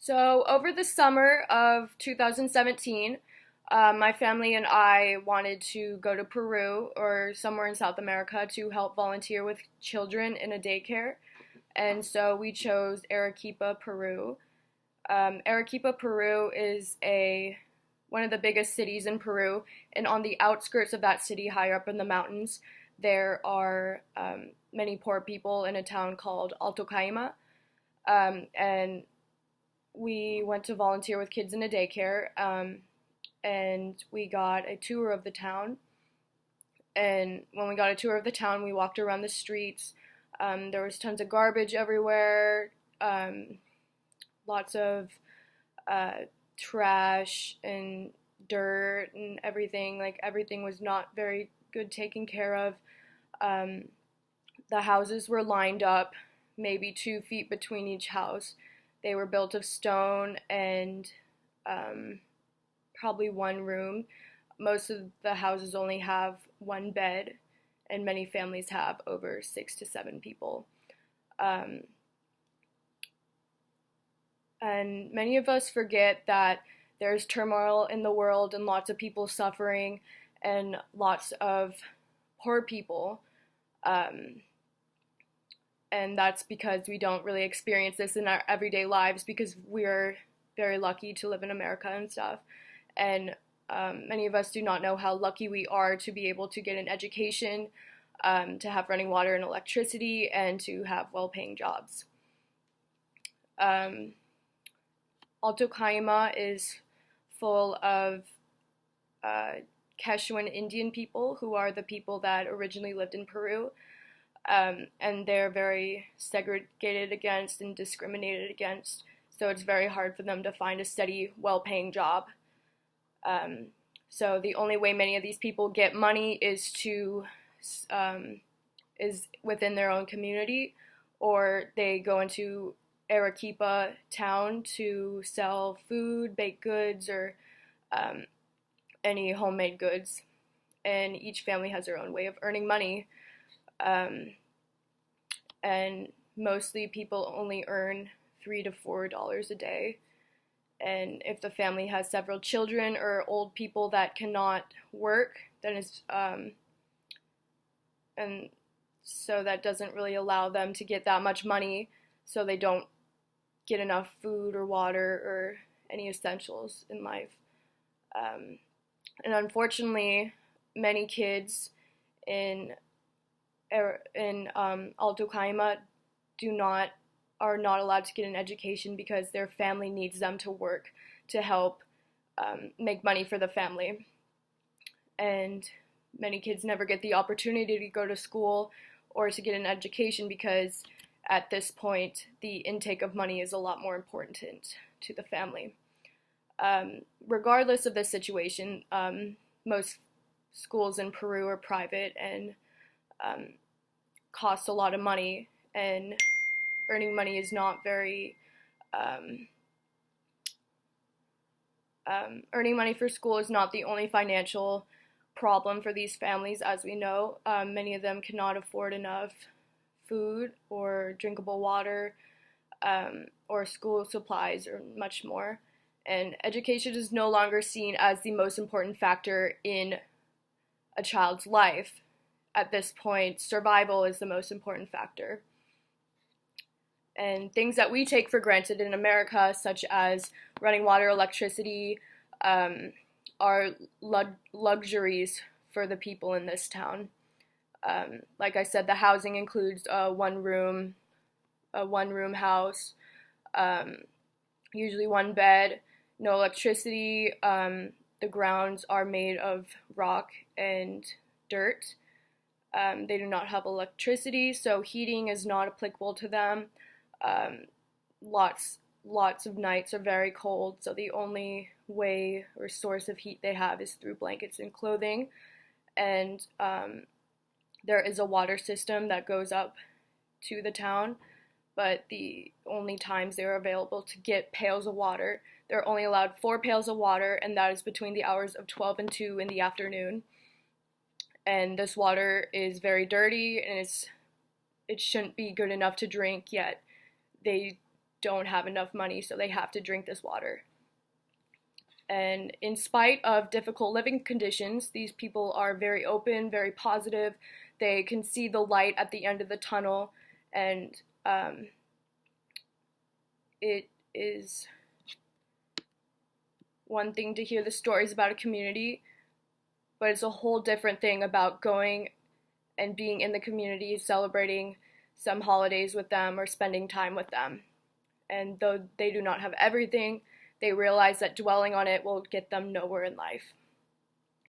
So, over the summer of 2017, my family and I wanted to go to Peru or somewhere in South America to help volunteer with children in a daycare. And so we chose Arequipa, Peru. Arequipa, Peru is one of the biggest cities in Peru, and on the outskirts of that city, higher up in the mountains, there are many poor people in a town called Alto Caima. And we went to volunteer with kids in a daycare, and we got a tour of the town. And when we got a tour of the town, we walked around the streets. There was tons of garbage everywhere, lots of trash and dirt and everything. Like, everything was not very good taken care of. The houses were lined up, maybe 2 feet between each house. They were built of stone and probably one room. Most of the houses only have one bed, and many families have over 6 to 7 people. And many of us forget that there's turmoil in the world and lots of people suffering and lots of poor people. And that's because we don't really experience this in our everyday lives, because we're very lucky to live in America and stuff. And many of us do not know how lucky we are to be able to get an education, to have running water and electricity, and to have well-paying jobs. Alto Caima is full of Quechuan Indian people, who are the people that originally lived in Peru. And they're very segregated against and discriminated against, so it's very hard for them to find a steady, well-paying job. So the only way many of these people get money is within their own community, or they go into Arequipa town to sell food, baked goods, or any homemade goods. And each family has their own way of earning money. And mostly people only earn $3 to $4 a day. And if the family has several children or old people that cannot work, then and so that doesn't really allow them to get that much money, so they don't get enough food or water or any essentials in life. And unfortunately, many kids in Alto Caima are not allowed to get an education because their family needs them to work to help make money for the family. And many kids never get the opportunity to go to school or to get an education, because at this point the intake of money is a lot more important to the family. Regardless of this situation, most schools in Peru are private and cost a lot of money, and earning money is not very earning money for school is not the only financial problem for these families. As we know, many of them cannot afford enough food or drinkable water, or school supplies, or much more. And education is no longer seen as the most important factor in a child's life. At this point, survival is the most important factor. And things that we take for granted in America, such as running water, electricity, are luxuries for the people in this town. Like I said, the housing includes a one-room house, usually one bed, no electricity. The grounds are made of rock and dirt. They do not have electricity, so heating is not applicable to them. Lots of nights are very cold, so the only way or source of heat they have is through blankets and clothing. And there is a water system that goes up to the town, but the only times they're available to get pails of water, they're only allowed 4 pails of water, and that is between the hours of 12 and 2 in the afternoon. And this water is very dirty, and it shouldn't be good enough to drink, yet they don't have enough money, so they have to drink this water. And in spite of difficult living conditions, these people are very open, very positive. They can see the light at the end of the tunnel, and it is one thing to hear the stories about a community, but it's a whole different thing about going and being in the community, celebrating some holidays with them or spending time with them. And though they do not have everything, they realize that dwelling on it will get them nowhere in life.